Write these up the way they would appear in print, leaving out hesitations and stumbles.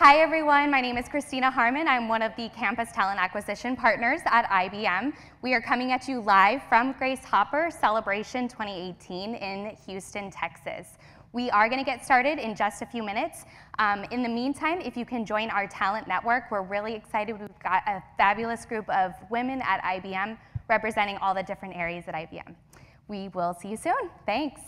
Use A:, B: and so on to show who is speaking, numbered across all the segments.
A: Hi everyone, my name is Christina Harmon. I'm one of the Campus Talent Acquisition Partners at IBM. We are coming at you live from Grace Hopper Celebration 2018 in Houston, Texas. We are going to get started in just a few minutes. In the meantime, if you can join our talent network, we're really excited. We've got a fabulous group of women at IBM representing all the different areas at IBM. We will see you soon. Thanks.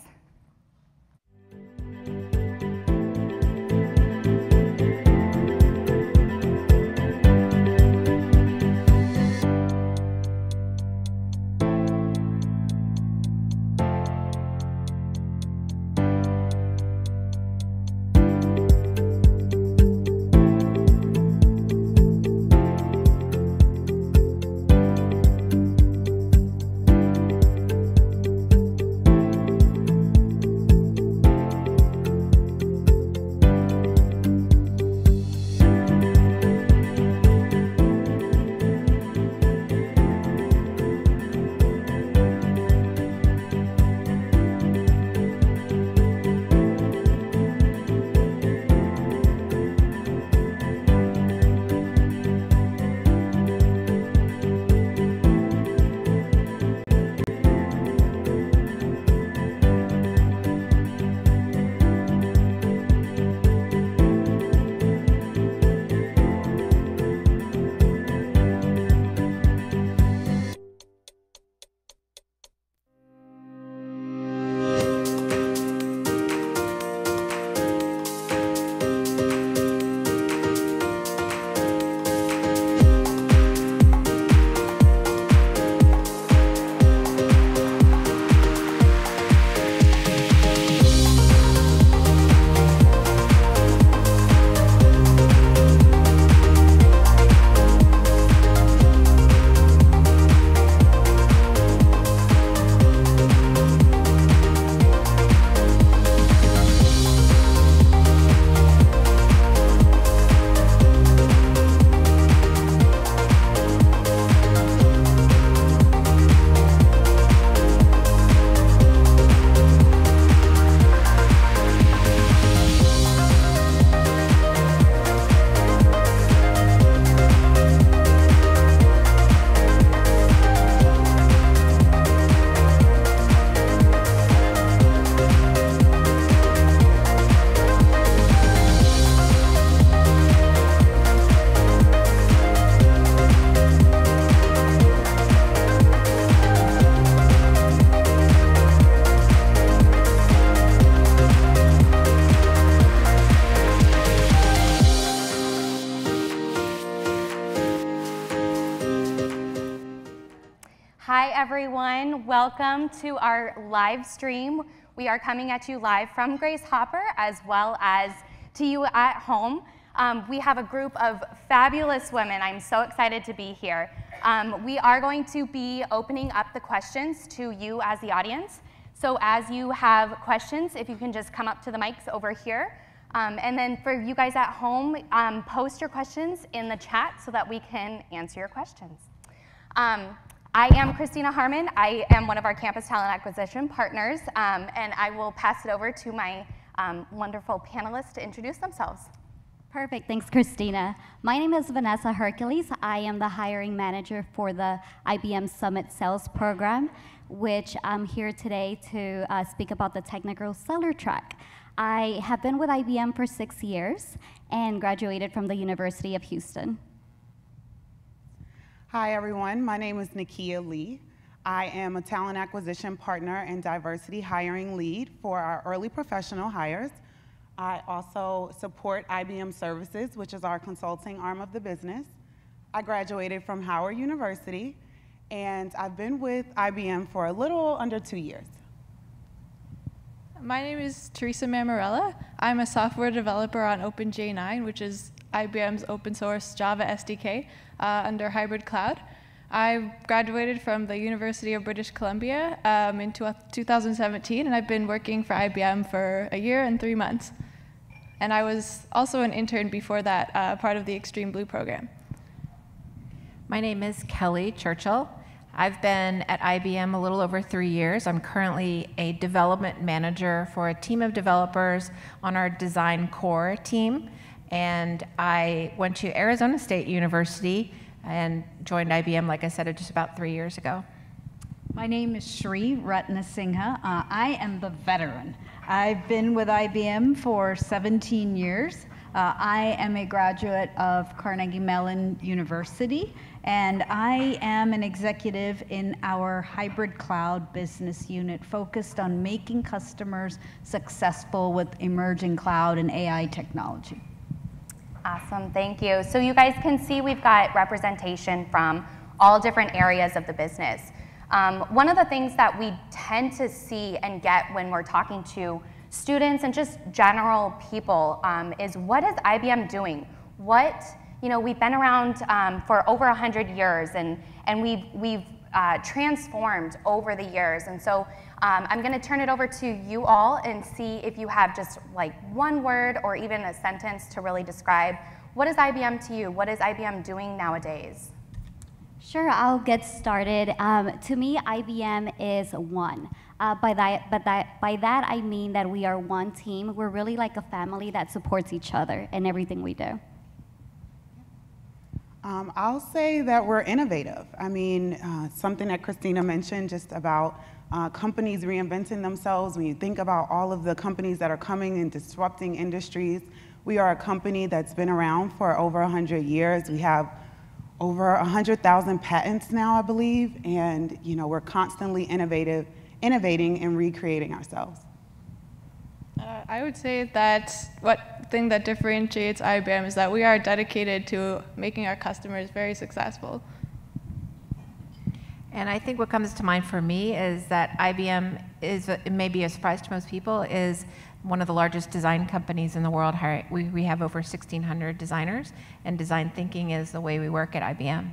A: Hi everyone, welcome to our live stream. We are coming at you live from Grace Hopper as well as to you at home. We have a group of fabulous women. I'm so excited to be here. We are going to be opening up the questions to you as the audience. So as you have questions, if you can just come up to the mics over here. And then for you guys at home, post your questions in the chat so that we can answer your questions. I am Christina Harmon. I am one of our Campus Talent Acquisition Partners, and I will pass it over to my wonderful panelists to introduce themselves.
B: Perfect, thanks Christina. My name is Vanessa Hercules. I am the hiring manager for the IBM Summit Sales Program, which I'm here today to speak about the technical seller track. I have been with IBM for 6 years and graduated from the University of Houston.
C: Hi everyone, my name is Nakia Lee. I am a talent acquisition partner and diversity hiring lead for our early professional hires. I also support IBM Services, which is our consulting arm of the business. I graduated from Howard University, and I've been with IBM for a little under 2 years.
D: My name is Teresa Mamarella. I'm a software developer on OpenJ9, which is IBM's open source Java SDK under hybrid cloud. I graduated from the University of British Columbia in 2017, and I've been working for IBM for a year and 3 months. And I was also an intern before that, part of the Extreme Blue program.
E: My name is Kelly Churchill. I've been at IBM a little over 3 years. I'm currently a development manager for a team of developers on our design core team. And I went to Arizona State University and joined IBM, like I said, just about 3 years ago.
F: My name is Shri Ratnasinghe. I am the veteran. I've been with IBM for 17 years. I am a graduate of Carnegie Mellon University, and I am an executive in our hybrid cloud business unit focused on making customers successful with emerging cloud and AI technology.
A: Awesome, thank you. So you guys can see we've got representation from all different areas of the business. One of the things that we tend to see and get when we're talking to students and just general people is what is IBM doing? What, we've been around for over 100 years and we've transformed over the years. And so I'm gonna turn it over to you all and see if you have just like one word or even a sentence to really describe what is IBM to you? What is IBM doing nowadays?
B: Sure, I'll get started. To me, IBM is one. By that I mean that we are one team. We're really like a family that supports each other in everything we do.
C: I'll say that we're innovative. I mean, something that Christina mentioned just about companies reinventing themselves. When you think about all of the companies that are coming and disrupting industries, we are a company that's been around for over 100 years. We have over 100,000 patents now, I believe, and we're constantly innovating and recreating ourselves.
D: I would say that one thing that differentiates IBM is that we are dedicated to making our customers very successful.
E: And I think what comes to mind for me is that IBM is, it may be a surprise to most people, is one of the largest design companies in the world. We have over 1,600 designers, and design thinking is the way we work at IBM.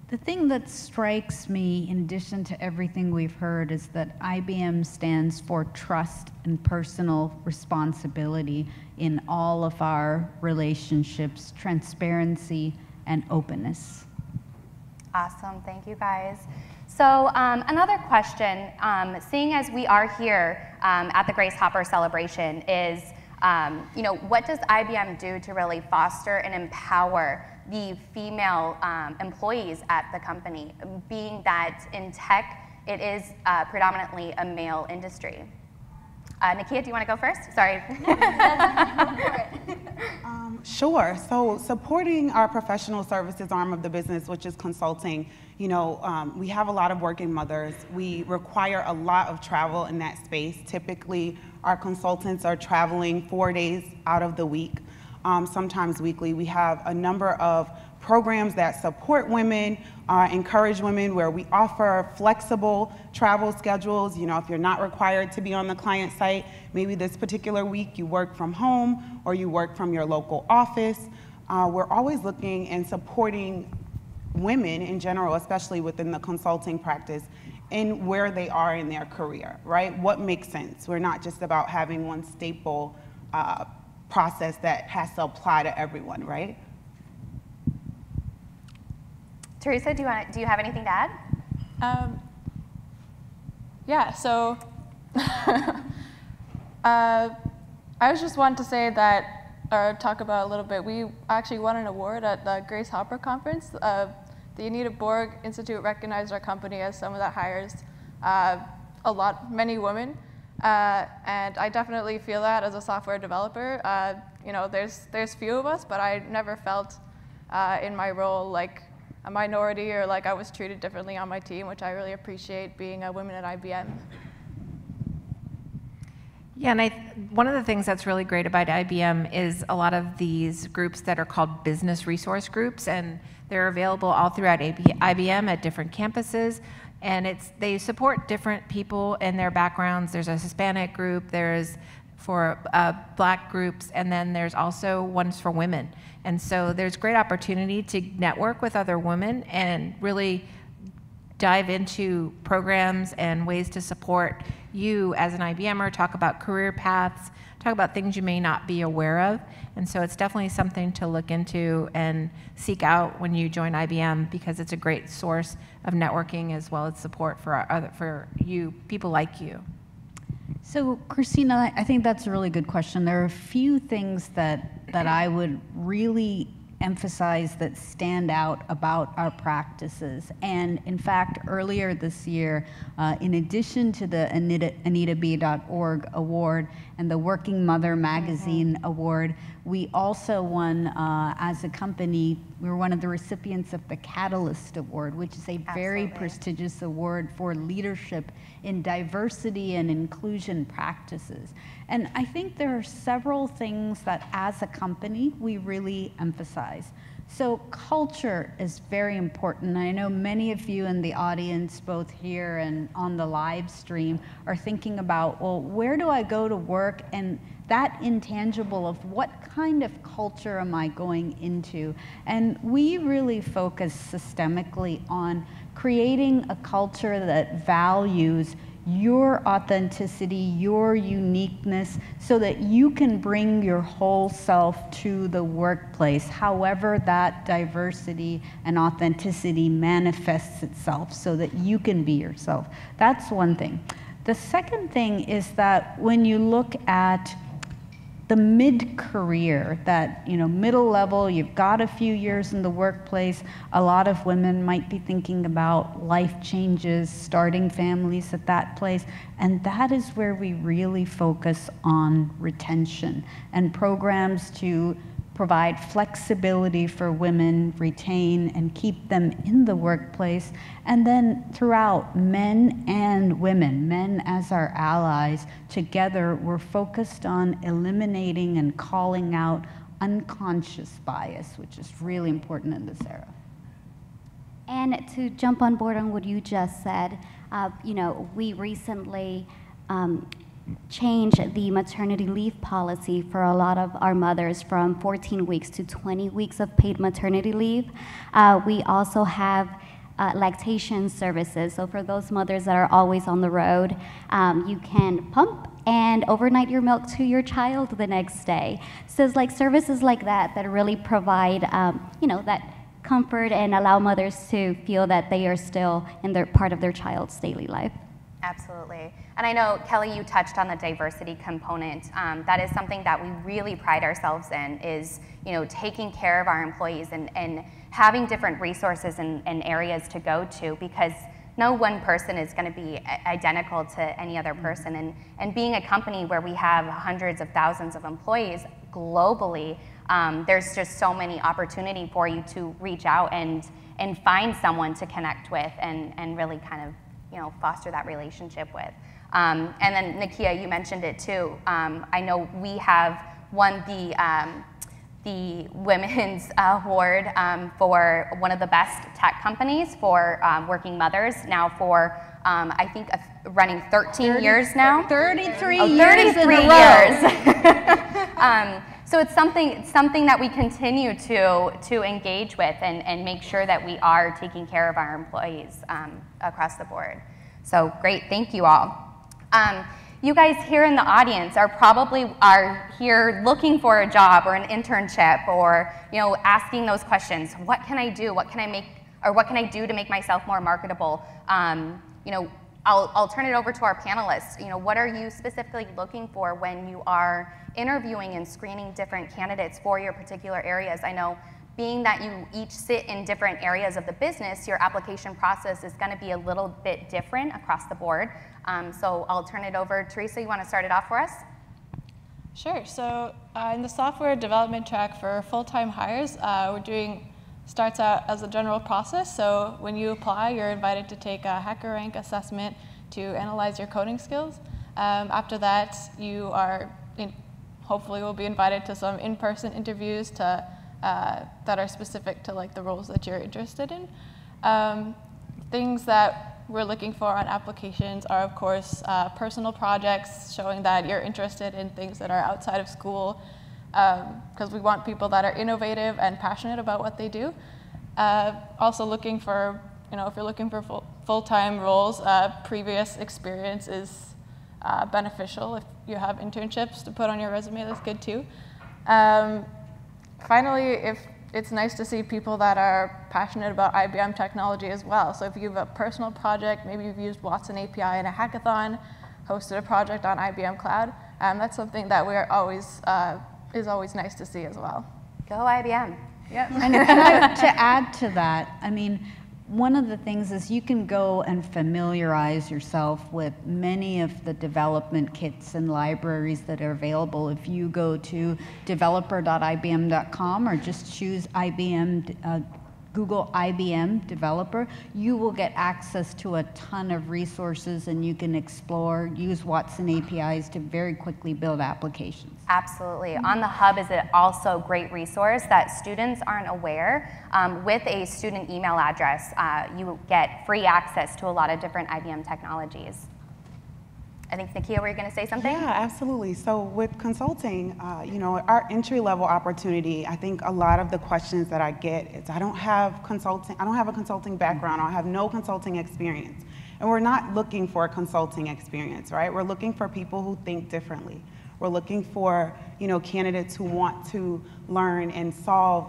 F: The thing that strikes me, in addition to everything we've heard, is that IBM stands for trust and personal responsibility in all of our relationships, transparency, and openness.
A: Awesome, thank you guys. So another question, seeing as we are here at the Grace Hopper celebration is, what does IBM do to really foster and empower the female employees at the company, being that in tech, it is predominantly a male industry? Nakia, do you want to go first? Sorry.
C: Sure. So supporting our professional services arm of the business, which is consulting, we have a lot of working mothers. We require a lot of travel in that space. Typically, our consultants are traveling 4 days out of the week, sometimes weekly. We have a number of programs that support women, encourage women, where we offer flexible travel schedules. If you're not required to be on the client site, maybe this particular week you work from home or you work from your local office. We're always looking and supporting women in general, especially within the consulting practice, in where they are in their career, right? What makes sense? We're not just about having one staple process that has to apply to everyone, right?
A: Teresa, do you have anything to add?
D: Yeah, so I was just wanting to say that, or talk about a little bit, we actually won an award at the Grace Hopper conference. The Anita Borg Institute recognized our company as someone that hires many women. And I definitely feel that as a software developer. There's few of us, but I never felt in my role like a minority or like I was treated differently on my team, which I really appreciate being a woman at IBM.
E: Yeah, and one of the things that's really great about IBM is a lot of these groups that are called business resource groups, and they're available all throughout IBM at different campuses. And they support different people and their backgrounds. There's a Hispanic group, there's for Black groups, and then there's also ones for women. And so there's great opportunity to network with other women and really dive into programs and ways to support you as an IBMer, talk about career paths, talk about things you may not be aware of. And so it's definitely something to look into and seek out when you join IBM, because it's a great source of networking as well as support for you, people like you.
F: So, Christina, I think that's a really good question. There are a few things that I would really emphasize that stand out about our practices. And in fact, earlier this year, in addition to the AnitaB.org award and the Working Mother Magazine award, we also won, as a company, we were one of the recipients of the Catalyst Award, which is a very prestigious award for leadership in diversity and inclusion practices. And I think there are several things that as a company we really emphasize. So culture is very important. I know many of you in the audience, both here and on the live stream, are thinking about, well, where do I go to work? And that intangible of what kind of culture am I going into? And we really focus systemically on creating a culture that values your authenticity, your uniqueness, so that you can bring your whole self to the workplace, however that diversity and authenticity manifests itself, so that you can be yourself. That's one thing. The second thing is that when you look at the mid-career, that middle level, you've got a few years in the workplace, a lot of women might be thinking about life changes, starting families at that place, and that is where we really focus on retention and programs to provide flexibility for women, retain and keep them in the workplace, and then throughout, men and women, men as our allies, together we're focused on eliminating and calling out unconscious bias, which is really important in this era.
B: And to jump on board on what you just said, we recently change the maternity leave policy for a lot of our mothers from 14 weeks to 20 weeks of paid maternity leave. We also have lactation services. So for those mothers that are always on the road, you can pump and overnight your milk to your child the next day. So it's like services like that that really provide, that comfort and allow mothers to feel that they are still in their part of their child's daily life.
A: Absolutely. And I know, Kelly, you touched on the diversity component. That is something that we really pride ourselves in, is taking care of our employees and having different resources and areas to go to, because no one person is going to be identical to any other person. And being a company where we have hundreds of thousands of employees globally, there's just so many opportunity for you to reach out and find someone to connect with and really kind of foster that relationship with. And then Nakia, you mentioned it too. I know we have won the Women's Award for one of the best tech companies for working mothers, now for I think running 13 years now.
F: 33
A: years in a row. So it's something that we continue to engage with and make sure that we are taking care of our employees across the board. So great, thank you all. You guys here in the audience are here looking for a job or an internship, or asking those questions. What can I do? What can I do to make myself more marketable? I'll turn it over to our panelists. What are you specifically looking for when you are interviewing and screening different candidates for your particular areas? I know, being that you each sit in different areas of the business, your application process is going to be a little bit different across the board. So I'll turn it over. Teresa, you want to start it off for us?
D: Sure. So in the software development track for full-time hires, starts out as a general process. So when you apply, you're invited to take a HackerRank assessment to analyze your coding skills. After that, you hopefully will be invited to some in-person interviews that are specific to the roles that you're interested in. Things that we're looking for on applications are, of course, personal projects showing that you're interested in things that are outside of school, because we want people that are innovative and passionate about what they do. Also looking for, if you're looking for full-time roles, previous experience is beneficial. If you have internships to put on your resume, that's good too. Finally, it's nice to see people that are passionate about IBM technology as well. So if you have a personal project, maybe you've used Watson API in a hackathon, hosted a project on IBM Cloud. That's something that we're always, is always nice to see as well.
A: Go IBM.
D: Yep.
F: And to add to that, I mean, one of the things is you can go and familiarize yourself with many of the development kits and libraries that are available. If you go to developer.ibm.com or just choose IBM, Google IBM developer, you will get access to a ton of resources, and you can explore, use Watson APIs to very quickly build applications.
A: Absolutely. On the Hub is also a great resource that students aren't aware. With a student email address, you get free access to a lot of different IBM technologies. I think, Nakia, were you going to say something?
C: Yeah, absolutely. So with consulting, you know, our entry-level opportunity, I think a lot of the questions that I get is, I don't have a consulting background, I have no consulting experience. And we're not looking for a consulting experience, right? We're looking for people who think differently. We're looking for, you know, candidates who want to learn and solve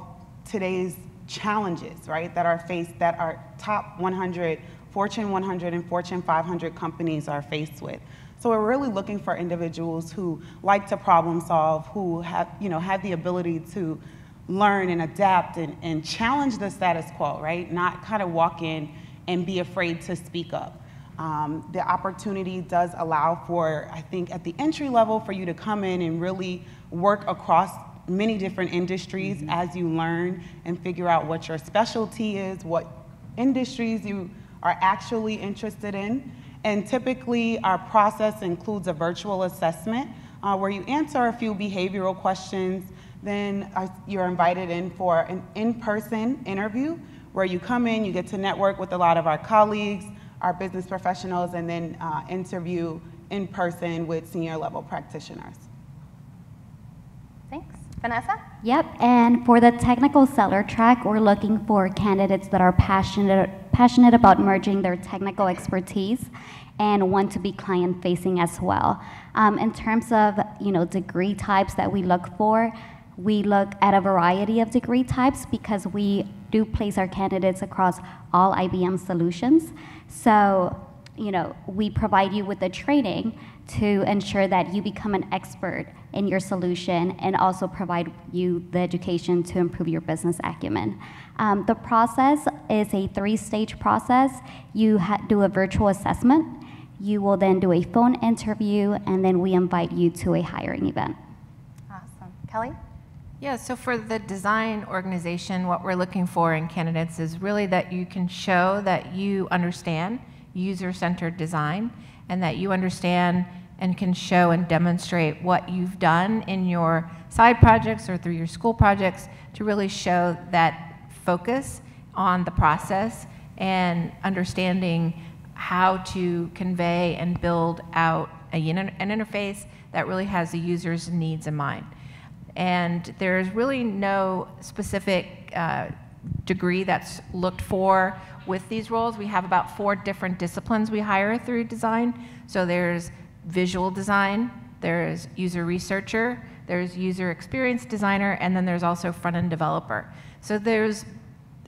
C: today's challenges, right, that are faced, that our top 100, Fortune 100 and Fortune 500 companies are faced with. So we're really looking for individuals who like to problem solve, who have, you know, have the ability to learn and adapt and challenge the status quo, right? Not kind of walk in and be afraid to speak up. The opportunity does allow for, I think, at the entry level, for you to come in and really work across many different industries as you learn and figure out what your specialty is, what industries you are actually interested in. And typically, our process includes a virtual assessment where you answer a few behavioral questions. Then you're invited in for an in-person interview where you come in, you get to network with a lot of our colleagues, our business professionals, and then interview in person with senior level practitioners.
A: Thanks. Vanessa?
B: Yep, and for the technical seller track, we're looking for candidates that are passionate about merging their technical expertise and want to be client-facing as well. In terms of, you know, degree types that we look for, we look at a variety of degree types because we do place our candidates across all IBM solutions. So, you know, we provide you with the training to ensure that you become an expert in your solution and also provide you the education to improve your business acumen. The process is a 3-stage process. You do a virtual assessment, you will then do a phone interview, and then we invite you to a hiring event.
A: Awesome. Kelly?
E: Yeah, so for the design organization, what we're looking for in candidates is really that you can show that you understand user-centered design and that you understand and can show and demonstrate what you've done in your side projects or through your school projects to really show that focus on the process and understanding how to convey and build out an interface that really has the user's needs in mind. And there's really no specific degree that's looked for with these roles. We have about 4 different disciplines we hire through design. So there's visual design, there's user researcher, there's user experience designer, and then there's also front-end developer. So there's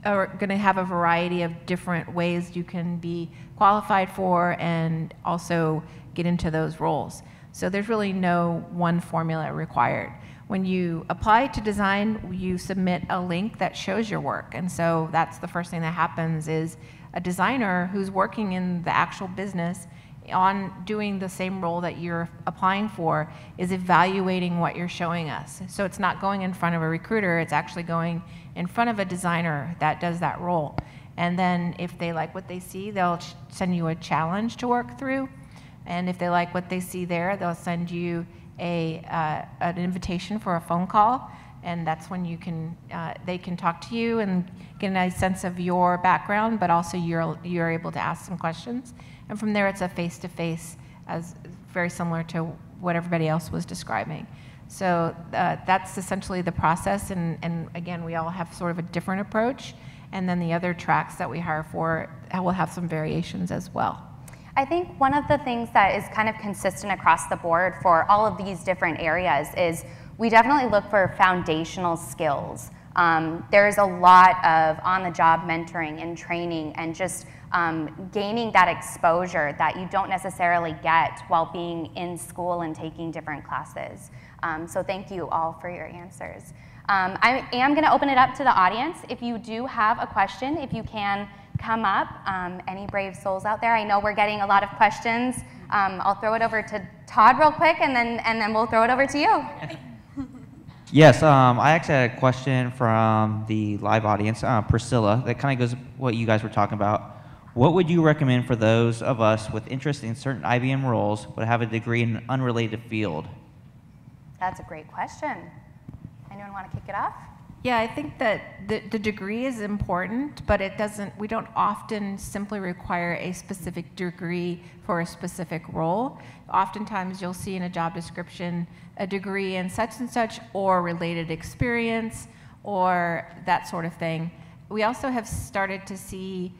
E: going to have a variety of different ways you can be qualified for and also get into those roles. So there's really no one formula required. When you apply to design, you submit a link that shows your work. And so that's the first thing that happens is a designer who's working in the actual business on doing the same role that you're applying for is evaluating what you're showing us. So it's not going in front of a recruiter, it's actually going in front of a designer that does that role. And then if they like what they see, they'll send you a challenge to work through. And if they like what they see there, they'll send you an invitation for a phone call, and that's when you can they can talk to you and get a nice sense of your background, but also you're able to ask some questions. And from there, it's a face-to-face, as very similar to what everybody else was describing. So that's essentially the process, and again, we all have sort of a different approach, and then the other tracks that we hire for will have some variations as well.
A: I think one of the things that is kind of consistent across the board for all of these different areas is we definitely look for foundational skills. There's a lot of on-the-job mentoring and training and just gaining that exposure that you don't necessarily get while being in school and taking different classes. So thank you all for your answers. I am going to open it up to the audience. If you do have a question, if you can come up, any brave souls out there. I know we're getting a lot of questions. I'll throw it over to Todd real quick, and then we'll throw it over to you.
G: Yes, I actually had a question from the live audience, Priscilla, that kind of goes what you guys were talking about. What would you recommend for those of us with interest in certain IBM roles but have a degree in an unrelated field?
A: That's a great question. Anyone want to kick it off?
E: Yeah, I think that the degree is important, but we don't often simply require a specific degree for a specific role. Oftentimes you'll see in a job description a degree in such and such or related experience or that sort of thing. We also have started to see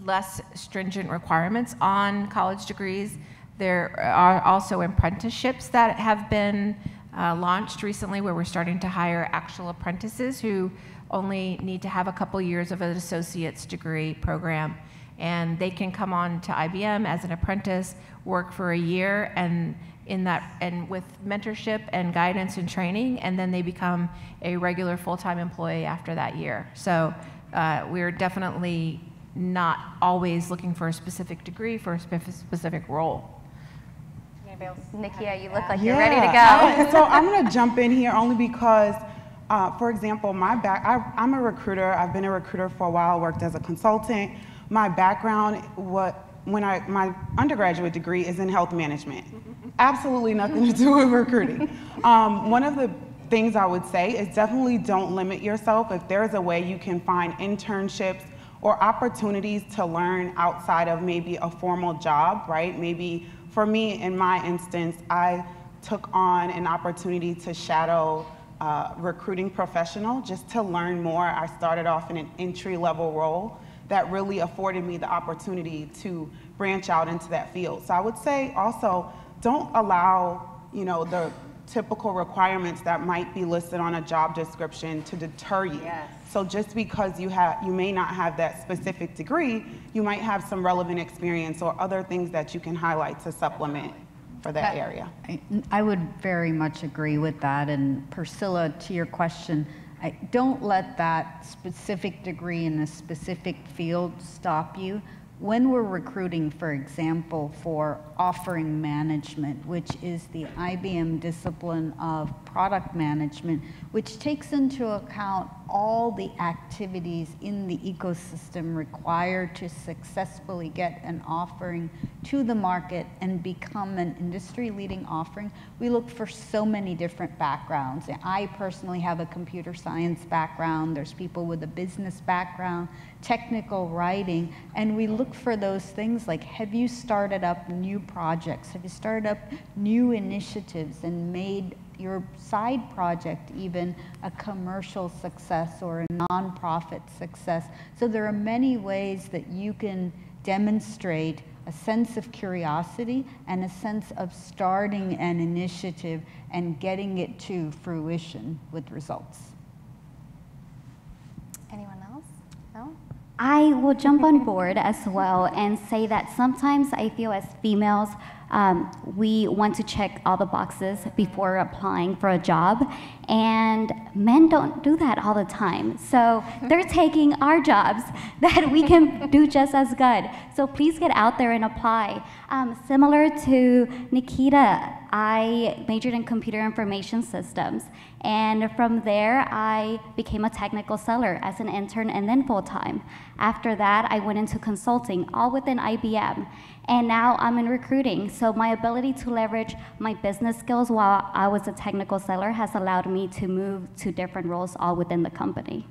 E: less stringent requirements on college degrees. There are also apprenticeships that have been launched recently where we're starting to hire actual apprentices who only need to have a couple years of an associate's degree program. And they can come on to IBM as an apprentice, work for a year, and with mentorship and guidance and training, and then they become a regular full-time employee after that year. So we're definitely not always looking for a specific degree for a specific role.
A: Nikia, you look like you're ready to go.
C: So I'm going to jump in here only because, for example, I'm a recruiter. I've been a recruiter for a while, worked as a consultant. My background, my undergraduate degree is in health management. Absolutely nothing to do with recruiting. One of the things I would say is definitely don't limit yourself. If there's a way you can find internships or opportunities to learn outside of maybe a formal job, right? Maybe for me, in my instance, I took on an opportunity to shadow a recruiting professional just to learn more. I started off in an entry-level role that really afforded me the opportunity to branch out into that field. So I would say also, don't allow, the typical requirements that might be listed on a job description to deter you. Yes. So just because you may not have that specific degree, you might have some relevant experience or other things that you can highlight to supplement for that area.
F: I would very much agree with that. And Priscilla, to your question, don't let that specific degree in a specific field stop you. When we're recruiting, for example, for offering management, which is the IBM discipline of product management, which takes into account all the activities in the ecosystem required to successfully get an offering to the market and become an industry-leading offering, we look for so many different backgrounds. I personally have a computer science background. There's people with a business background, technical writing, and we look for those things like, have you started up new projects? Have you started up new initiatives and made your side project even a commercial success or a nonprofit success? So there are many ways that you can demonstrate a sense of curiosity and a sense of starting an initiative and getting it to fruition with results.
A: Anyone else? No?
B: I will jump on board as well and say that sometimes I feel as females, we want to check all the boxes before applying for a job, and men don't do that all the time. So they're taking our jobs that we can do just as good. So please get out there and apply. Similar to Nikita, I majored in computer information systems, and from there I became a technical seller as an intern and then full-time. After that, I went into consulting, all within IBM. And now I'm in recruiting, so my ability to leverage my business skills while I was a technical seller has allowed me to move to different roles all within the company.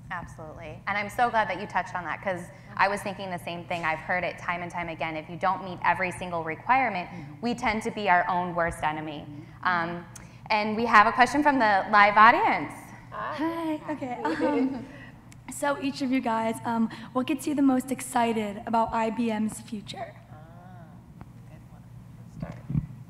A: Absolutely. And I'm so glad that you touched on that, because I was thinking the same thing. I've heard it time and time again. If you don't meet every single requirement, we tend to be our own worst enemy. And we have a question from the live audience.
H: Hi. Okay. So each of you guys, what gets you the most excited about IBM's future?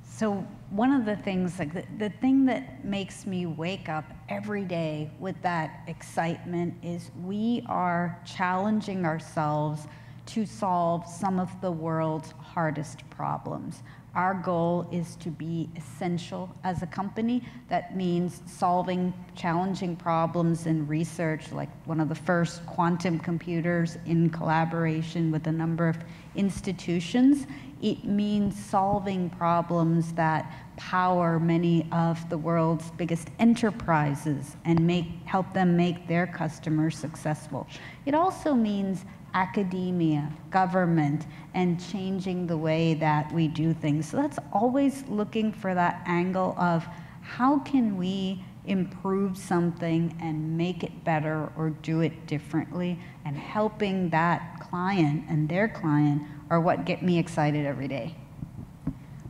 F: So one of the things, like the thing that makes me wake up every day with that excitement is we are challenging ourselves to solve some of the world's hardest problems. Our goal is to be essential as a company. That means solving challenging problems in research, like one of the first quantum computers in collaboration with a number of institutions. It means solving problems that power many of the world's biggest enterprises and help them make their customers successful. It also means academia, government, and changing the way that we do things. So that's always looking for that angle of how can we improve something and make it better or do it differently, and helping that client and their client are what get me excited every day.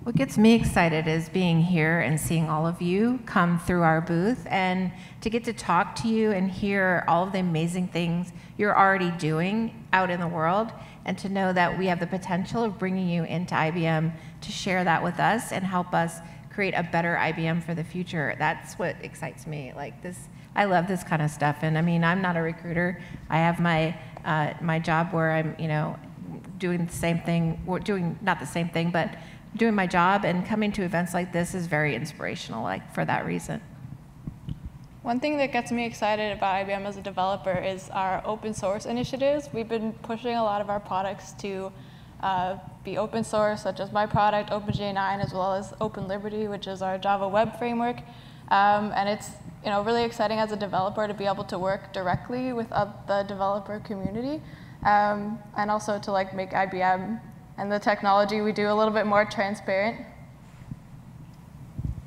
E: What gets me excited is being here and seeing all of you come through our booth, and to get to talk to you and hear all of the amazing things you're already doing out in the world, and to know that we have the potential of bringing you into IBM to share that with us and help us create a better IBM for the future. That's what excites me. Like this, I love this kind of stuff. And I mean, I'm not a recruiter. I have my my job where I'm, doing the same thing, or doing not the same thing, but doing my job, and coming to events like this is very inspirational, like for that reason.
D: One thing that gets me excited about IBM as a developer is our open source initiatives. We've been pushing a lot of our products to be open source, such as my product, OpenJ9, as well as Open Liberty, which is our Java web framework. And it's really exciting as a developer to be able to work directly with the developer community, and also to make IBM and the technology we do a little bit more transparent.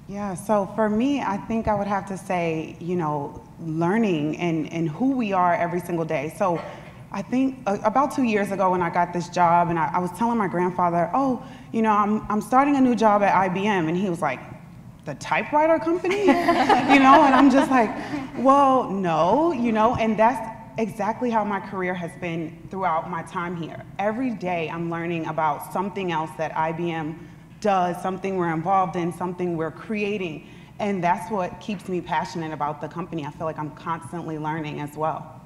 C: Yeah, so for me, I think I would have to say, learning and who we are every single day. So I think about 2 years ago when I got this job, and I was telling my grandfather, I'm starting a new job at IBM, and he was like, the typewriter company? And I'm just like, well, no, and that's exactly how my career has been throughout my time here. Every day I'm learning about something else that IBM does, something we're involved in, something we're creating, and that's what keeps me passionate about the company. I feel like I'm constantly learning as well.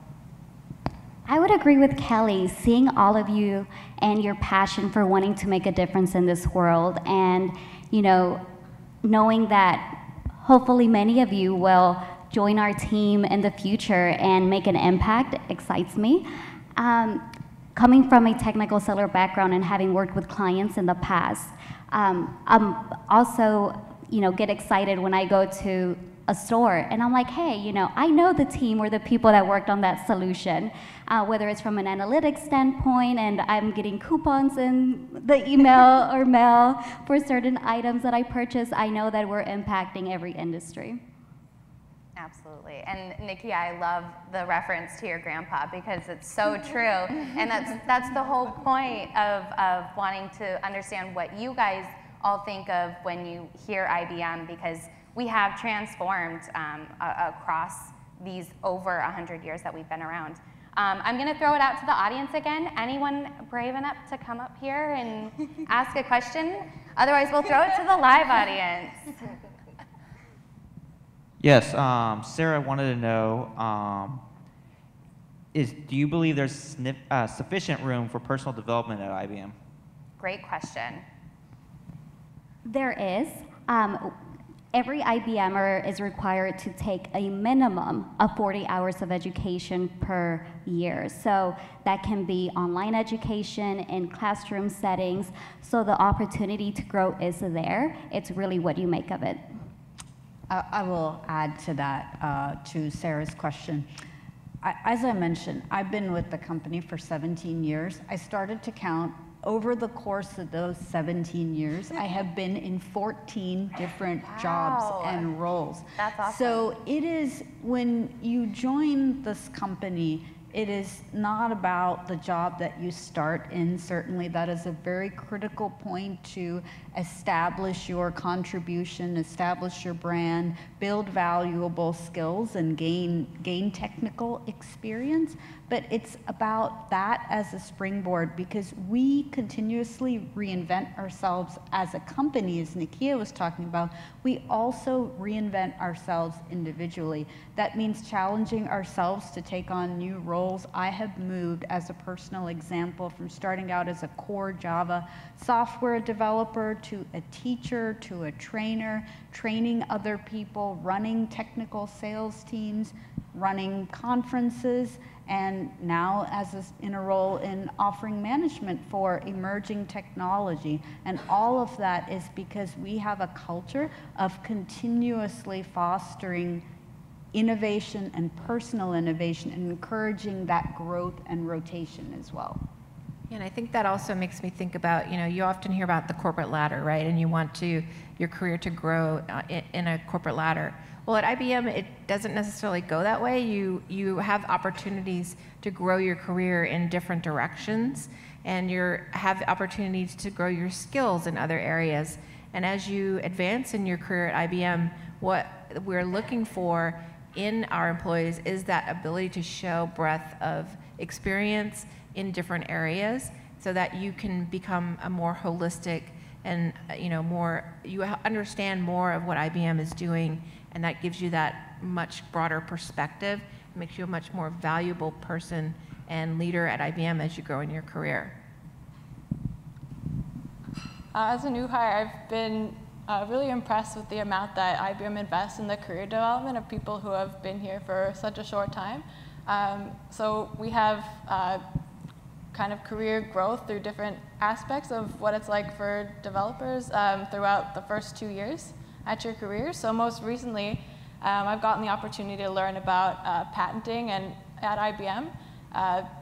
B: I would agree with Kelly, seeing all of you and your passion for wanting to make a difference in this world, and knowing that hopefully many of you will join our team in the future and make an impact excites me. Coming from a technical seller background and having worked with clients in the past, I'm also get excited when I go to a store and I'm like, hey, I know the team or the people that worked on that solution, whether it's from an analytics standpoint and I'm getting coupons in the email or mail for certain items that I purchase. I know that we're impacting every industry.
A: Absolutely. And Nikki, I love the reference to your grandpa because it's so true. And that's the whole point of wanting to understand what you guys all think of when you hear IBM, because we have transformed across these over 100 years that we've been around. I'm going to throw it out to the audience again. Anyone brave enough to come up here and ask a question? Otherwise, we'll throw it to the live audience.
G: Yes, Sarah wanted to know, do you believe there's sufficient room for personal development at IBM?
A: Great question.
B: There is. Every IBMer is required to take a minimum of 40 hours of education per year. So that can be online education in classroom settings. So the opportunity to grow is there. It's really what you make of it.
F: I will add to that, to Sarah's question. As I mentioned, I've been with the company for 17 years. I started to count over the course of those 17 years. I have been in 14 different jobs and roles.
A: That's awesome.
F: So it is, when you join this company, it is not about the job that you start in. Certainly that is a very critical point to establish your contribution, establish your brand, build valuable skills, and gain technical experience. But it's about that as a springboard, because we continuously reinvent ourselves as a company, as Nikia was talking about. We also reinvent ourselves individually. That means challenging ourselves to take on new roles. I have moved, as a personal example, from starting out as a core Java software developer to a teacher, to a trainer, training other people, running technical sales teams, running conferences, and now in a role in offering management for emerging technology. And all of that is because we have a culture of continuously fostering innovation and personal innovation and encouraging that growth and rotation as well.
E: And I think that also makes me think about, you often hear about the corporate ladder, right? And you want your career to grow in a corporate ladder. Well, at IBM, it doesn't necessarily go that way. You have opportunities to grow your career in different directions, and you have opportunities to grow your skills in other areas. And as you advance in your career at IBM, what we're looking for in our employees is that ability to show breadth of experience in different areas, so that you can become a more holistic and you understand more of what IBM is doing, and that gives you that much broader perspective. It makes you a much more valuable person and leader at IBM as you grow in your career.
D: As a new hire, I've been really impressed with the amount that IBM invests in the career development of people who have been here for such a short time. So we have kind of career growth through different aspects of what it's like for developers throughout the first 2 years at your career. So most recently, I've gotten the opportunity to learn about patenting, and at IBM,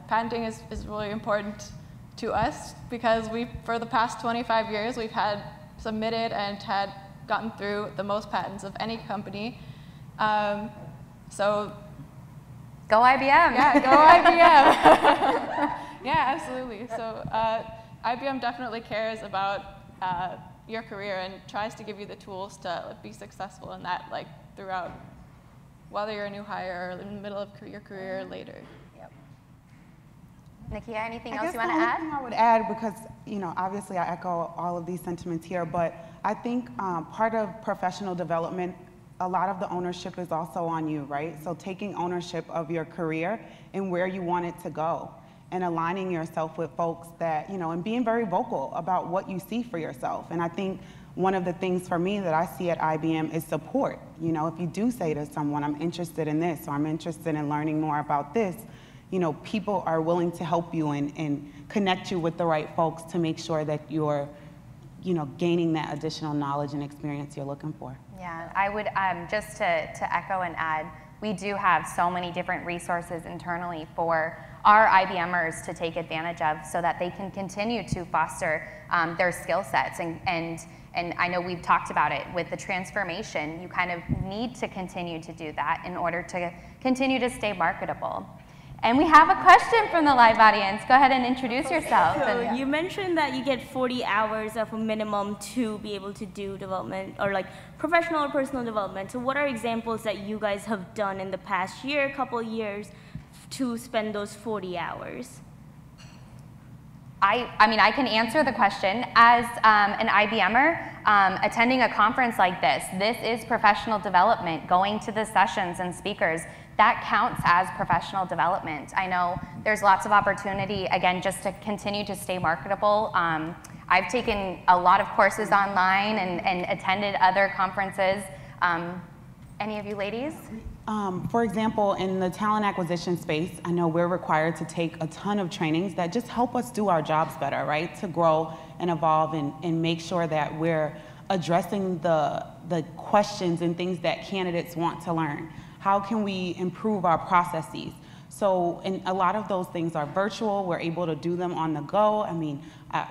D: patenting is really important to us because for the past 25 years, we've had submitted and had gotten through the most patents of any company. So
A: go IBM.
D: Yeah, go IBM. Yeah, absolutely. So IBM definitely cares about your career and tries to give you the tools to be successful in that, like throughout, whether you're a new hire or in the middle of your career or later.
A: Yep. Nikia, anything else you
C: want
A: to add?
C: Thing I would add, because obviously I echo all of these sentiments here, but I think part of professional development, a lot of the ownership is also on you, right? So taking ownership of your career and where you want it to go, and aligning yourself with folks that, and being very vocal about what you see for yourself. And I think one of the things for me that I see at IBM is support. If you do say to someone, I'm interested in this, or I'm interested in learning more about this, people are willing to help you and connect you with the right folks to make sure that you're, gaining that additional knowledge and experience you're looking for.
A: Yeah, I would, just to echo and add, we do have so many different resources internally for our IBM'ers to take advantage of so that they can continue to foster their skill sets. And I know we've talked about it with the transformation. You kind of need to continue to do that in order to continue to stay marketable. And we have a question from the live audience. Go ahead and introduce yourself.
I: So you mentioned that you get 40 hours of a minimum to be able to do development, or like professional or personal development. So what are examples that you guys have done in the past year, couple years, to spend those 40 hours?
A: I mean, I can answer the question. As an IBM'er, attending a conference like this is professional development. Going to the sessions and speakers, that counts as professional development. I know there's lots of opportunity, again, just to continue to stay marketable. I've taken a lot of courses online and attended other conferences. Any of you ladies?
C: For example, in the talent acquisition space, I know we're required to take a ton of trainings that just help us do our jobs better, right? To grow and evolve and make sure that we're addressing the questions and things that candidates want to learn. How can we improve our processes? So, and a lot of those things are virtual. We're able to do them on the go. I mean,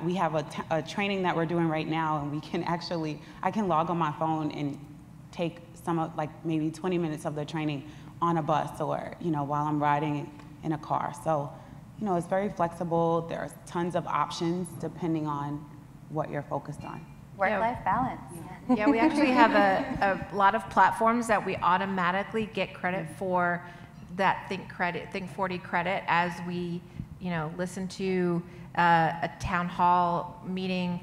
C: we have a training that we're doing right now, and we can actually, I can log on my phone and take some of, like, maybe 20 minutes of the training on a bus, or, while I'm riding in a car. So, you know, it's very flexible. There's tons of options depending on what you're focused on.
A: Work-life balance.
E: Yeah, we actually have a lot of platforms that we automatically get credit for that Think 40 credit as we, you know, listen to a town hall meeting,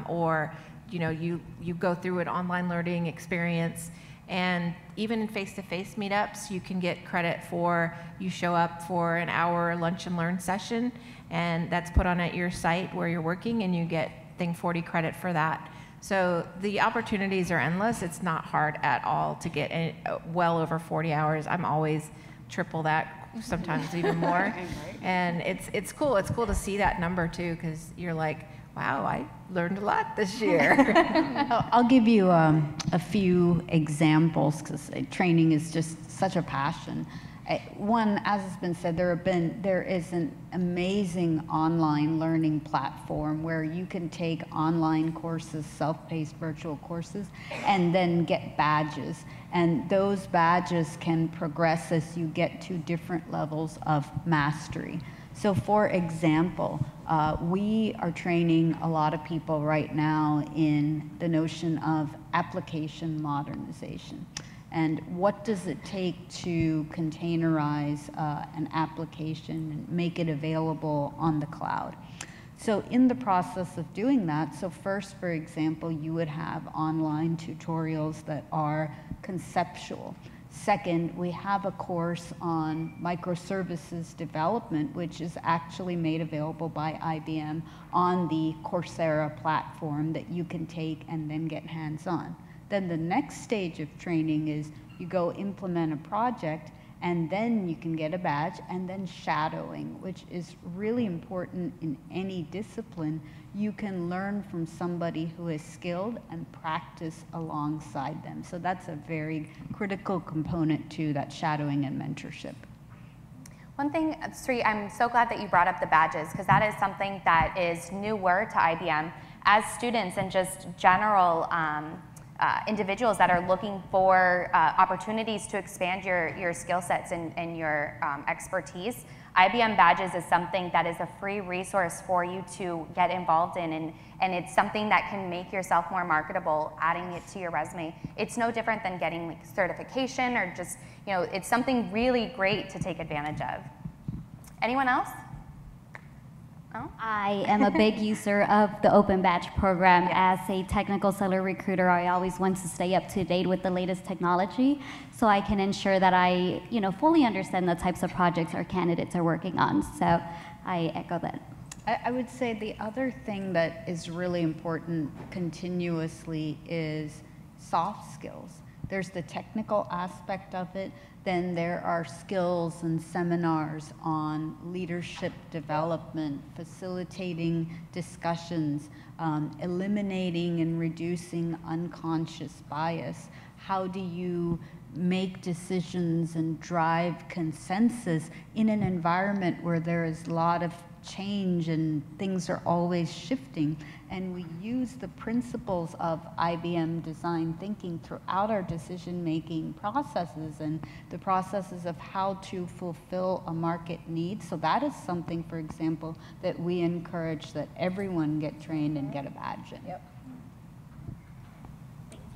E: or, you know, you go through an online learning experience. And even in face-to-face meetups, you can get credit for, you show up for an hour lunch and learn session, and that's put on at your site where you're working, and you get Think 40 credit for that. So the opportunities are endless. It's not hard at all to get well over 40 hours. I'm always triple that, sometimes even more. And it's cool. It's cool to see that number too, because you're like, wow, I learned a lot this year.
F: I'll give you a few examples, because training is just such a passion. One, as has been said, there is an amazing online learning platform where you can take online courses, self-paced virtual courses, and then get badges. And those badges can progress as you get to different levels of mastery. So for example, we are training a lot of people right now in the notion of application modernization. And what does it take to containerize an application and make it available on the cloud? So in the process of doing that, so first, for example, you would have online tutorials that are conceptual. Second, we have a course on microservices development, which is actually made available by IBM on the Coursera platform that you can take and then get hands-on. Then the next stage of training is you go implement a project, and then you can get a badge, and then shadowing, which is really important in any discipline. You can learn from somebody who is skilled and practice alongside them. So that's a very critical component to that shadowing and mentorship.
A: One thing, Sri, I'm so glad that you brought up the badges, because that is something that is newer to IBM. As students and just general individuals that are looking for opportunities to expand your skill sets and your expertise, IBM Badges is something that is a free resource for you to get involved in, and it's something that can make yourself more marketable, adding it to your resume. It's no different than getting like certification, or just, you know, it's something really great to take advantage of. Anyone else? Oh?
B: I am a big user of the Open Badge program. As a technical seller recruiter, I always want to stay up to date with the latest technology, so I can ensure that I, you know, fully understand the types of projects our candidates are working on. So I echo that.
F: I would say the other thing that is really important continuously is soft skills. There's the technical aspect of it, then there are skills and seminars on leadership development, facilitating discussions, eliminating and reducing unconscious bias. How do you make decisions and drive consensus in an environment where there is a lot of change and things are always shifting? And we use the principles of IBM design thinking throughout our decision-making processes and the processes of how to fulfill a market need. So that is something, for example, that we encourage that everyone get trained and get a badge in.
A: Yep.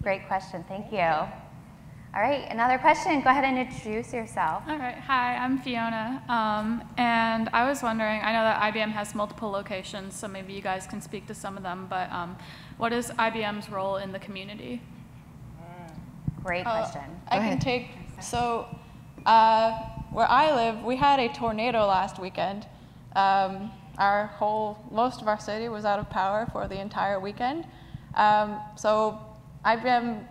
A: Great question, thank you. All right, another question. Go ahead and introduce yourself.
J: All right, hi, I'm Fiona, and I was wondering, I know that IBM has multiple locations, so maybe you guys can speak to some of them, but what is IBM's role in the community?
A: Great question.
D: I can take, so where I live, we had a tornado last weekend. Most of our city was out of power for the entire weekend. So IBM,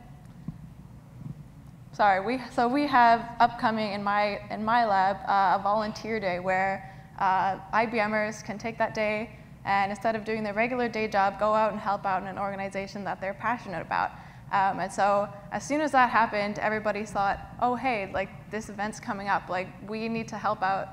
D: we have upcoming in my lab a volunteer day where IBM'ers can take that day and instead of doing their regular day job, go out and help out in an organization that they're passionate about. And so as soon as that happened, everybody thought, oh hey, like this event's coming up, like we need to help out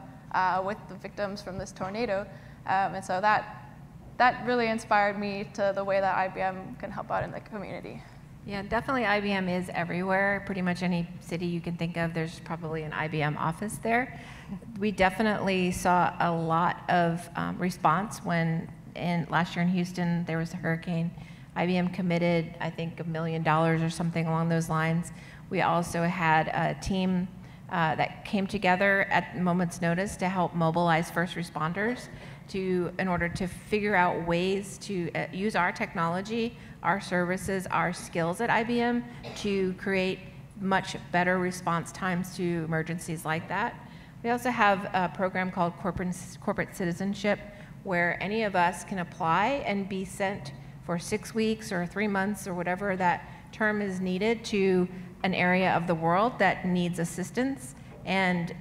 D: with the victims from this tornado. And so that really inspired me to the way that IBM can help out in the community.
E: Yeah, definitely IBM is everywhere. Pretty much any city you can think of, there's probably an IBM office there. We definitely saw a lot of response when last year in Houston there was a hurricane. IBM committed, I think, $1 million or something along those lines. We also had a team that came together at moment's notice to help mobilize first responders in order to figure out ways to use our technology, our services, our skills at IBM to create much better response times to emergencies like that. We also have a program called Corporate Citizenship, where any of us can apply and be sent for 6 weeks or 3 months or whatever that term is needed to an area of the world that needs assistance, and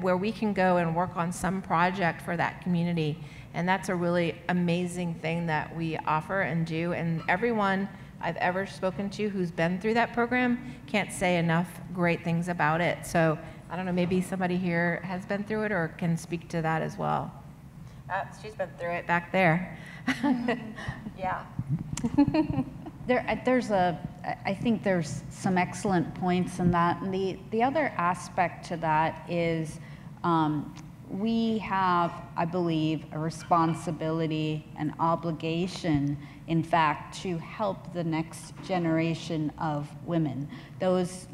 E: where we can go and work on some project for that community. And that's a really amazing thing that we offer and do. And everyone I've ever spoken to who's been through that program can't say enough great things about it. So I don't know, maybe somebody here has been through it or can speak to that as well. She's been through it back there. Yeah.
F: I think there's some excellent points in that. And the other aspect to that is we have, I believe, a responsibility, an obligation, in fact, to help the next generation of women. Those,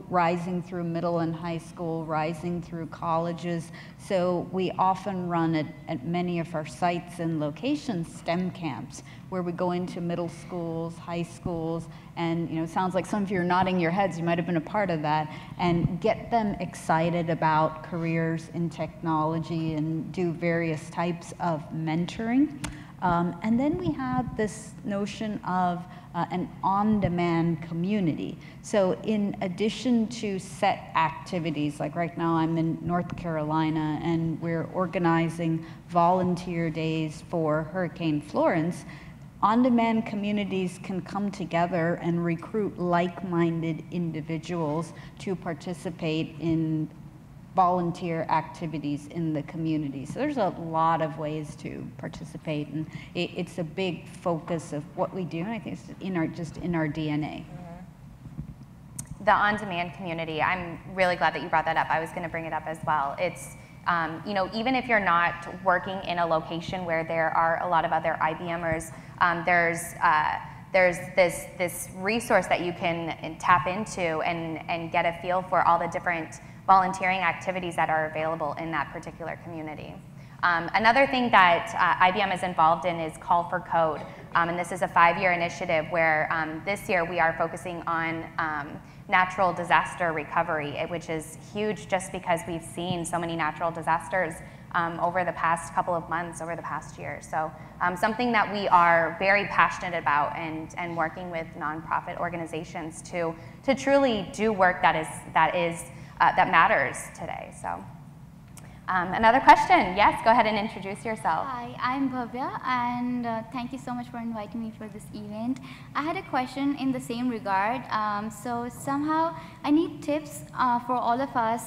F: rising through middle and high school, rising through colleges. So we often run at many of our sites and locations STEM camps, where we go into middle schools, high schools, and it sounds like some of you are nodding your heads, you might have been a part of that, and get them excited about careers in technology and do various types of mentoring. And then we have this notion of an on-demand community. So in addition to set activities, like right now I'm in North Carolina and we're organizing volunteer days for Hurricane Florence, on-demand communities can come together and recruit like-minded individuals to participate in volunteer activities in the community. So there's a lot of ways to participate, and it's a big focus of what we do, and I think it's just in our DNA.
A: The on-demand community, I'm really glad that you brought that up. I was going to bring it up as well. It's even if you're not working in a location where there are a lot of other IBM'ers, there's this resource that you can tap into and get a feel for all the different volunteering activities that are available in that particular community. Another thing that IBM is involved in is Call for Code, and this is a 5-year initiative where this year we are focusing on natural disaster recovery, which is huge just because we've seen so many natural disasters over the past couple of months, over the past year. So something that we are very passionate about and working with nonprofit organizations to truly do work that matters today. So another question. Yes, go ahead and introduce yourself.
K: Hi, I'm Bhavya, and thank you so much for inviting me for this event. I had a question in the same regard. So somehow I need tips for all of us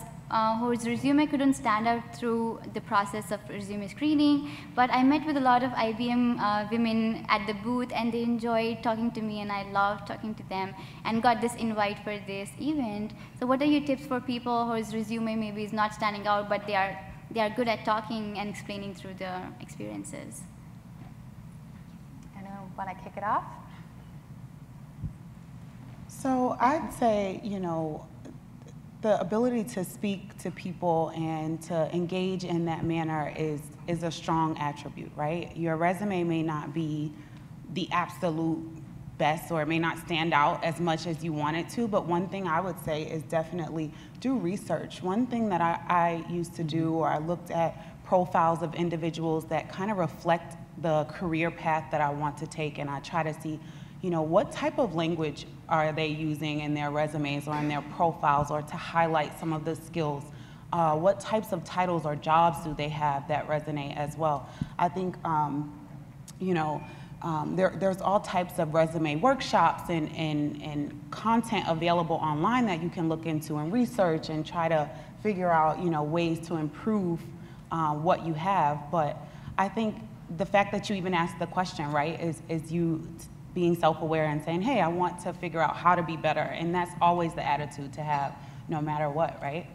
K: whose resume couldn't stand out through the process of resume screening, but I met with a lot of IBM women at the booth, and they enjoyed talking to me, and I loved talking to them, and got this invite for this event. So what are your tips for people whose resume maybe is not standing out, but they are good at talking and explaining through their experiences?
A: Anyone want to kick it off?
C: So I'd say, the ability to speak to people and to engage in that manner is a strong attribute, right? Your resume may not be the absolute best, or it may not stand out as much as you want it to, but one thing I would say is definitely do research. One thing that I used to do, or I looked at profiles of individuals that kind of reflect the career path that I want to take, and I try to see, what type of language are they using in their resumes or in their profiles, or to highlight some of the skills. What types of titles or jobs do they have that resonate as well? I think, there's all types of resume workshops and content available online that you can look into and research and try to figure out, ways to improve what you have. But I think the fact that you even asked the question, right, is you being self-aware and saying, hey, I want to figure out how to be better. And that's always the attitude to have no matter what, right?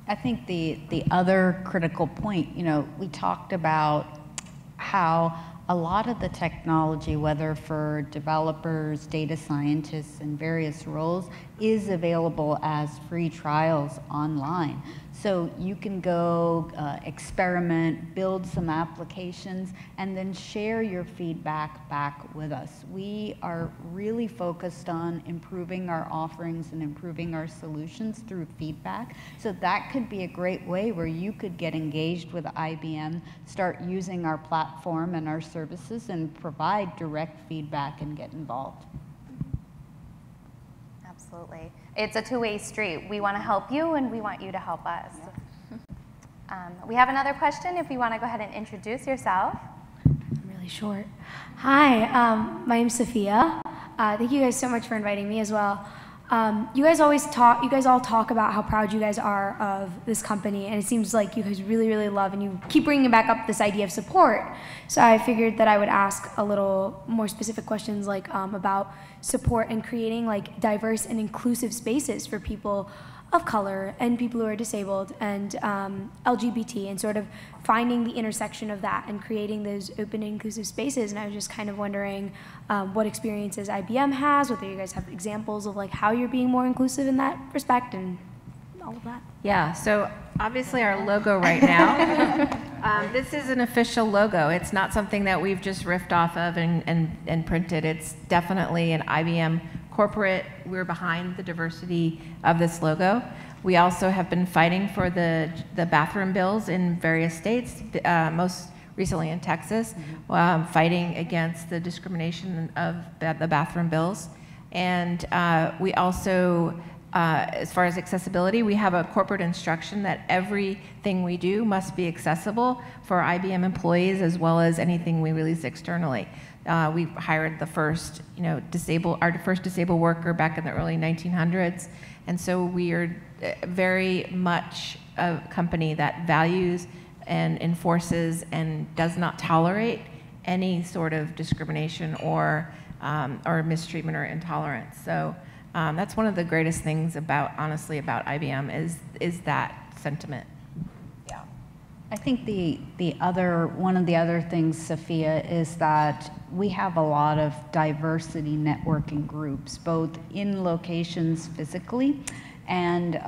F: I think the other critical point, we talked about how a lot of the technology, whether for developers, data scientists, and various roles, is available as free trials online. So you can go experiment, build some applications, and then share your feedback back with us. We are really focused on improving our offerings and improving our solutions through feedback. So that could be a great way where you could get engaged with IBM, start using our platform and our services, and provide direct feedback and get involved.
A: Absolutely. It's a two-way street. We want to help you, and we want you to help us. Yeah. We have another question if you want to go ahead and introduce yourself.
L: I'm really short. Hi, my name's Sophia. Thank you guys so much for inviting me as well. You guys all talk about how proud you guys are of this company, and it seems like you guys really, really love, and you keep bringing back up this idea of support. So I figured that I would ask a little more specific questions, like about support and creating like diverse and inclusive spaces for people of color and people who are disabled and LGBT, and sort of finding the intersection of that and creating those open and inclusive spaces. And I was just kind of wondering what experiences IBM has, whether you guys have examples of like how you're being more inclusive in that respect and all of that.
E: Yeah, so obviously our logo right now, this is an official logo. It's not something that we've just riffed off of and printed. It's definitely an IBM corporate. We're behind the diversity of this logo. We also have been fighting for the bathroom bills in various states, most recently in Texas, fighting against the discrimination of the bathroom bills. And we also, as far as accessibility, we have a corporate instruction that everything we do must be accessible for IBM employees as well as anything we release externally. We hired the first, our first disabled worker back in the early 1900s, and so we are very much a company that values and enforces and does not tolerate any sort of discrimination or mistreatment or intolerance. So that's one of the greatest things honestly about IBM is that sentiment. Yeah.
F: I think one of the other things, Sophia, is that we have a lot of diversity networking groups, both in locations physically and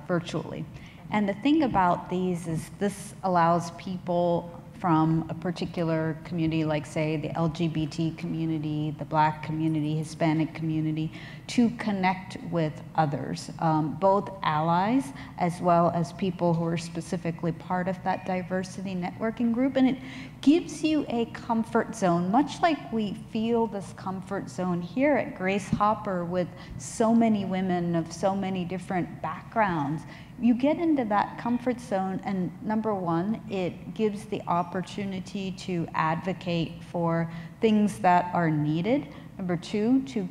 F: virtually. And the thing about these is this allows people from a particular community, like say the LGBT community, the Black community, Hispanic community, to connect with others, both allies as well as people who are specifically part of that diversity networking group. And it gives you a comfort zone, much like we feel this comfort zone here at Grace Hopper with so many women of so many different backgrounds. You get into that comfort zone, and number one, it gives the opportunity to advocate for things that are needed. Number two, to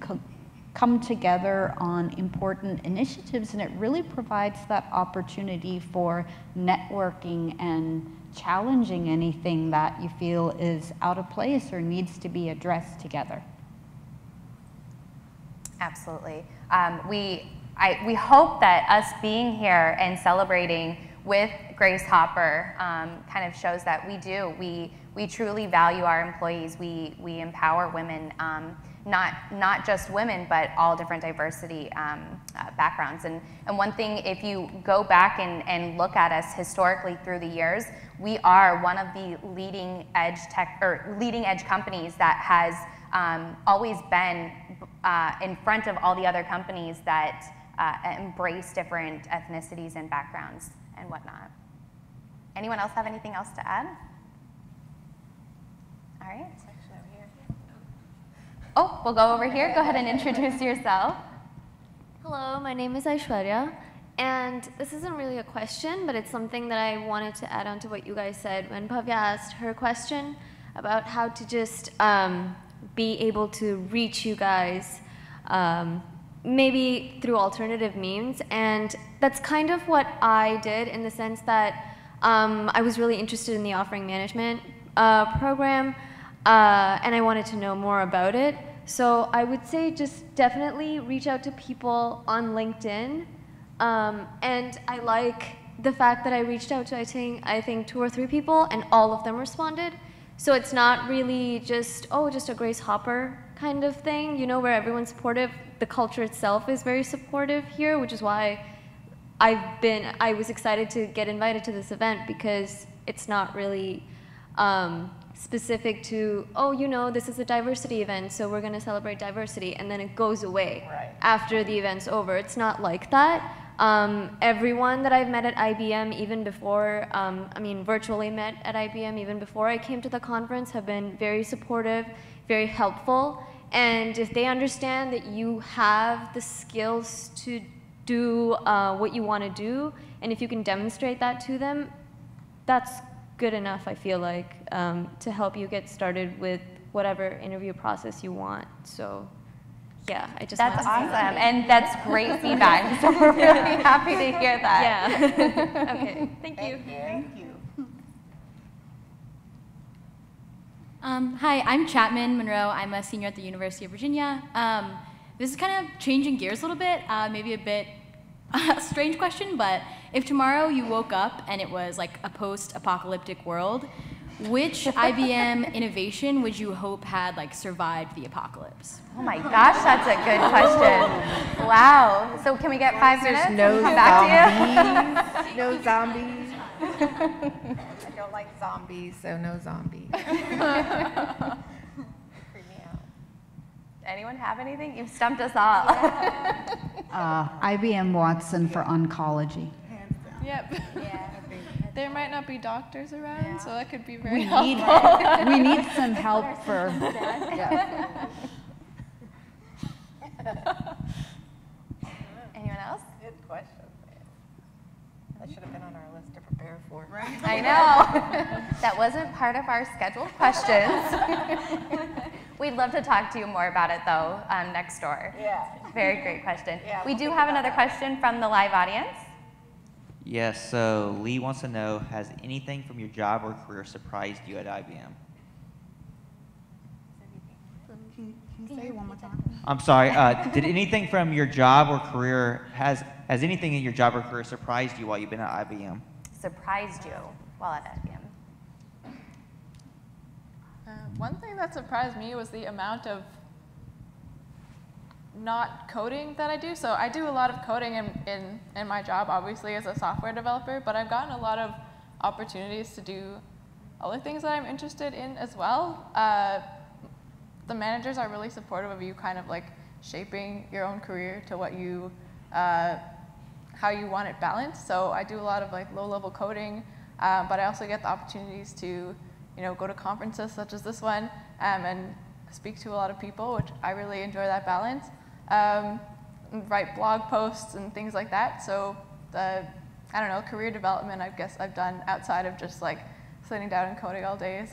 F: come together on important initiatives, and it really provides that opportunity for networking and challenging anything that you feel is out of place or needs to be addressed together.
A: Absolutely. We hope that us being here and celebrating with Grace Hopper kind of shows that we truly value our employees. We empower women, not just women, but all different diversity backgrounds. And one thing, if you go back and look at us historically through the years, we are one of the leading edge companies that has always been in front of all the other companies that embrace different ethnicities and backgrounds and whatnot. Anyone else have anything else to add? All right. Oh, we'll go over here. Go ahead and introduce yourself.
M: Hello, my name is Aishwarya, and this isn't really a question, but it's something that I wanted to add on to what you guys said when Bhavya asked her question about how to just be able to reach you guys maybe through alternative means. And that's kind of what I did, in the sense that I was really interested in the offering management program. and I wanted to know more about it. So I would say just definitely reach out to people on LinkedIn. And I like the fact that I reached out to, I think 2 or 3 people, and all of them responded. So it's not really just, oh, just a Grace Hopper kind of thing, you know, where everyone's supportive. The culture itself is very supportive here, which is why I was excited to get invited to this event, because it's not really specific to, oh, you know, this is a diversity event, so we're going to celebrate diversity, and then it goes away after the event's over. It's not like that. Everyone that I've met at IBM, even before, I mean, virtually met at IBM, even before I came to the conference, have been very supportive, very helpful. And if they understand that you have the skills to do what you want to do, and if you can demonstrate that to them, that's good enough, I feel like, to help you get started with whatever interview process you want. So. Yeah, I just
A: That's awesome, and that's great feedback. So we're really happy to hear that.
M: Yeah. Okay. Thank you.
C: Thank you.
N: Hi, I'm Chapman Monroe. I'm a senior at the University of Virginia. This is kind of changing gears a little bit, maybe a bit strange question, but if tomorrow you woke up and it was like a post-apocalyptic world, which IBM innovation would you hope had like survived the apocalypse?
A: Oh my gosh, that's a good question. Wow. So can we get 5 minutes?
O: There's no
A: come back to you?
O: No zombies. I don't like zombies, so no zombies.
A: Anyone have anything? You've stumped us all.
F: IBM Watson for oncology.
D: Yep.
A: Yeah.
D: There might not be doctors around, so that could be very helpful.
F: We need some help for.
A: Anyone else?
O: Good question. That should have been on our list to prepare for.
C: Right?
A: I know. That wasn't part of our scheduled questions. We'd love to talk to you more about it, though, next door.
O: Yeah.
A: Very great question.
O: Yeah,
A: we
O: we'll
A: do
O: think
A: have
O: about
A: another
O: that.
A: question from the live audience.
G: Yes, so Lee wants to know, has anything from your job or career surprised you at IBM?
C: Can you say it one more time?
G: I'm sorry, did anything from your job or career, has anything in your job or career surprised you while you've been at IBM?
A: Surprised you while at IBM?
D: One thing that surprised me was the amount of not coding that I do. So I do a lot of coding in my job, obviously, as a software developer, but I've gotten a lot of opportunities to do other things that I'm interested in as well. The managers are really supportive of you kind of like shaping your own career to what you, how you want it balanced. So I do a lot of like low-level coding, but I also get the opportunities to, you know, go to conferences such as this one and speak to a lot of people, which I really enjoy that balance. Write blog posts and things like that. So I don't know, career development, I guess I've done outside of just like sitting down and coding all day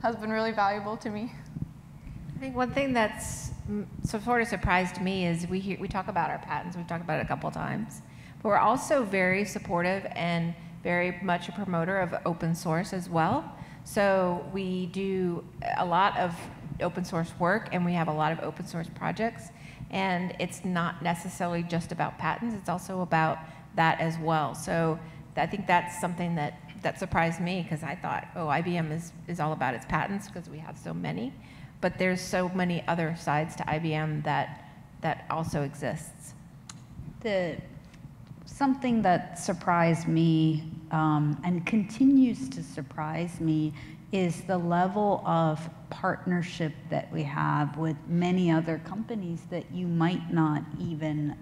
D: has been really valuable to me.
E: I think one thing that's sort of surprised me is we talk about our patents, we've talked about it a couple times, but we're also very supportive and very much a promoter of open source as well. So we do a lot of open source work and we have a lot of open source projects, and it's not necessarily just about patents, it's also about that as well. So I think that's something that surprised me, because I thought, oh, IBM is all about its patents because we have so many. But there's so many other sides to IBM that also exists.
F: Something that surprised me and continues to surprise me is the level of partnership that we have with many other companies that you might not even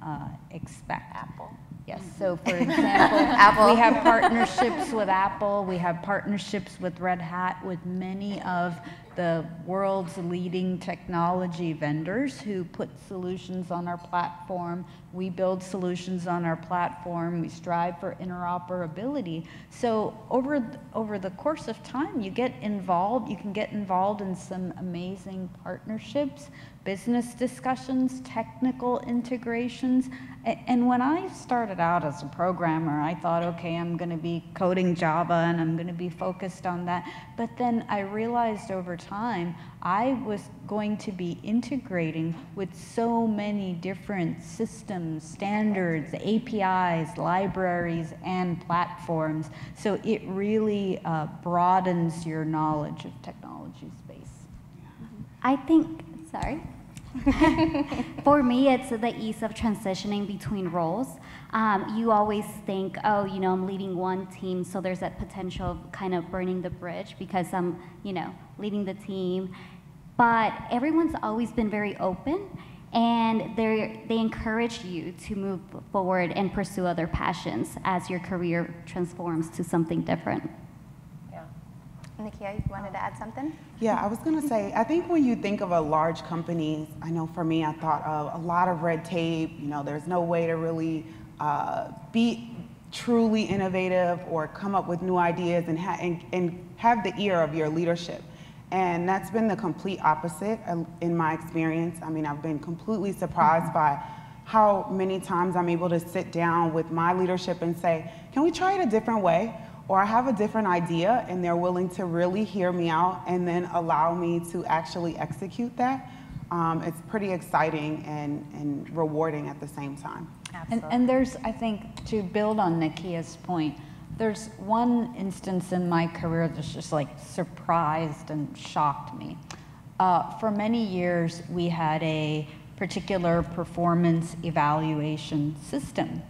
F: expect.
A: Apple.
F: Yes, so for example, we have partnerships with Apple, we have partnerships with Red Hat, with many of the world's leading technology vendors who put solutions on our platform. We build solutions on our platform. We strive for interoperability. So over the course of time, you can get involved in some amazing partnerships, business discussions, technical integrations. And when I started out as a programmer, I thought, okay, I'm going to be coding Java and I'm going to be focused on that. But then I realized over time, I was going to be integrating with so many different systems, standards, APIs, libraries, and platforms. So it really broadens your knowledge of technology space.
B: I think, sorry. For me, it's the ease of transitioning between roles. You always think, oh, you know, I'm leading one team, so there's that potential of kind of burning the bridge because I'm, you know, leading the team. But everyone's always been very open, and they encourage you to move forward and pursue other passions as your career transforms to something different.
A: Nikia, you wanted to add something?
C: Yeah, I was going to say, I think when you think of a large company, I know for me, I thought of a lot of red tape. You know, there's no way to really be truly innovative or come up with new ideas and have the ear of your leadership. And that's been the complete opposite in my experience. I mean, I've been completely surprised by how many times I'm able to sit down with my leadership and say, can we try it a different way? Or I have a different idea, and they're willing to really hear me out and then allow me to actually execute that. It's pretty exciting and rewarding at the same time.
F: And there's, I think, to build on Nikia's point, there's one instance in my career that's just like surprised and shocked me. For many years, we had a particular performance evaluation system.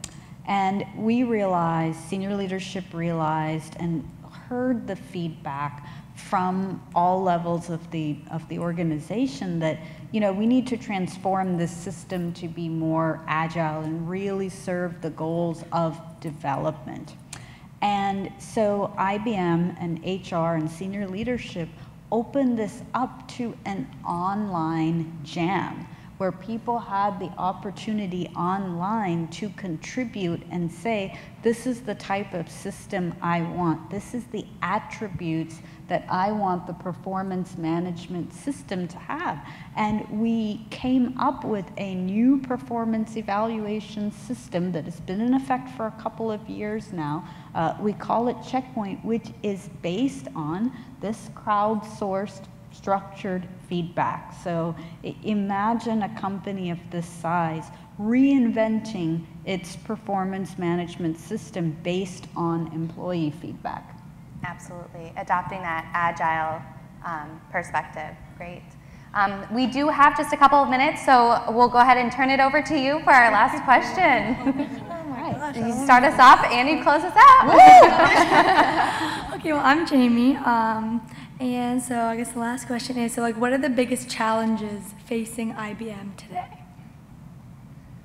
F: And we realized, senior leadership realized and heard the feedback from all levels of the organization that, you know, we need to transform this system to be more agile and really serve the goals of development. And so IBM and HR and senior leadership opened this up to an online jam, where people had the opportunity online to contribute and say, this is the type of system I want. This is the attributes that I want the performance management system to have. And we came up with a new performance evaluation system that has been in effect for a couple of years now. We call it Checkpoint, which is based on this crowdsourced structured feedback. So imagine a company of this size reinventing its performance management system based on employee feedback.
A: Absolutely, adopting that agile perspective, great. We do have just a couple of minutes, so we'll go ahead and turn it over to you for our last question. You start us off and you close us out.
L: Okay, well, I'm Jamie. And so I guess the last question is, so like, what are the biggest challenges facing IBM today?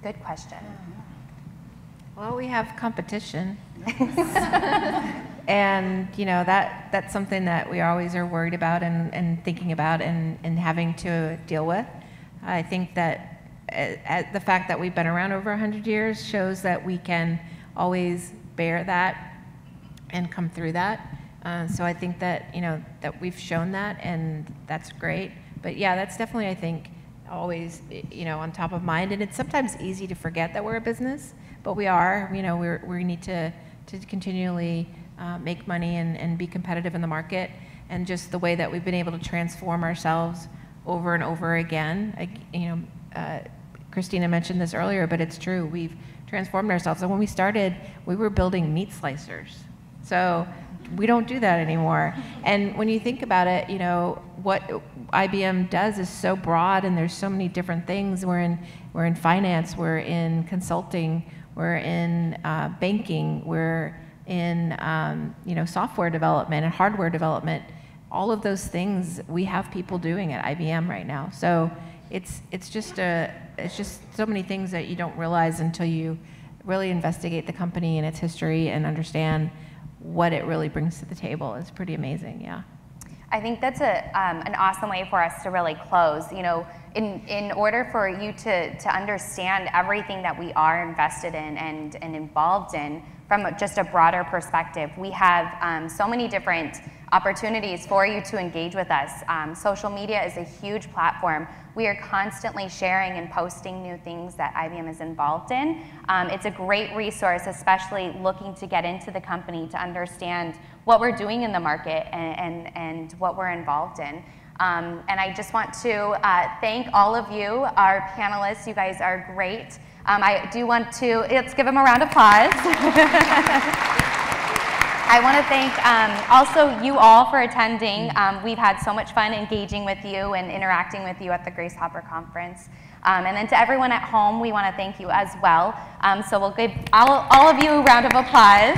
A: Good question.
E: Well, we have competition. And, you know, that's something that we always are worried about and thinking about and having to deal with. I think that the fact that we've been around over 100 years shows that we can always bear that and come through that. So I think that, you know, that we've shown that, and that's great. But yeah, that's definitely, I think, always, you know, on top of mind. And it's sometimes easy to forget that we're a business, but we are. You know, we need to continually make money and be competitive in the market. And just the way that we've been able to transform ourselves over and over again. You know, Christina mentioned this earlier, but it's true. We've transformed ourselves. And when we started, we were building meat slicers. So we don't do that anymore. And when you think about it, you know, what IBM does is so broad, and there's so many different things. We're in finance, we're in consulting, we're in banking, we're in you know, software development and hardware development. All of those things we have people doing at IBM right now. So it's just so many things that you don't realize until you really investigate the company and its history and understand what it really brings to the table. Is pretty amazing, yeah.
A: I think that's an awesome way for us to really close. You know, in order for you to understand everything that we are invested in and involved in from just a broader perspective, we have so many different opportunities for you to engage with us. Social media is a huge platform. We are constantly sharing and posting new things that IBM is involved in. It's a great resource, especially looking to get into the company to understand what we're doing in the market and what we're involved in. And I just want to thank all of you, our panelists. You guys are great. I do want to, let's give them a round of applause. I want to thank also you all for attending. We've had so much fun engaging with you and interacting with you at the Grace Hopper Conference. And then to everyone at home, we want to thank you as well. So we'll give all of you a round of applause.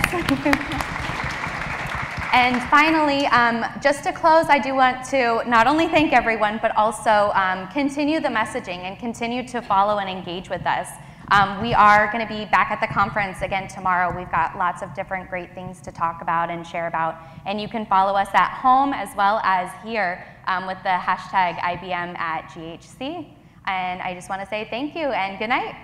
A: And finally, just to close, I do want to not only thank everyone, but also continue the messaging and continue to follow and engage with us. We are going to be back at the conference again tomorrow. We've got lots of different great things to talk about and share about. And you can follow us at home as well as here with the hashtag IBM at GHC. And I just want to say thank you and good night.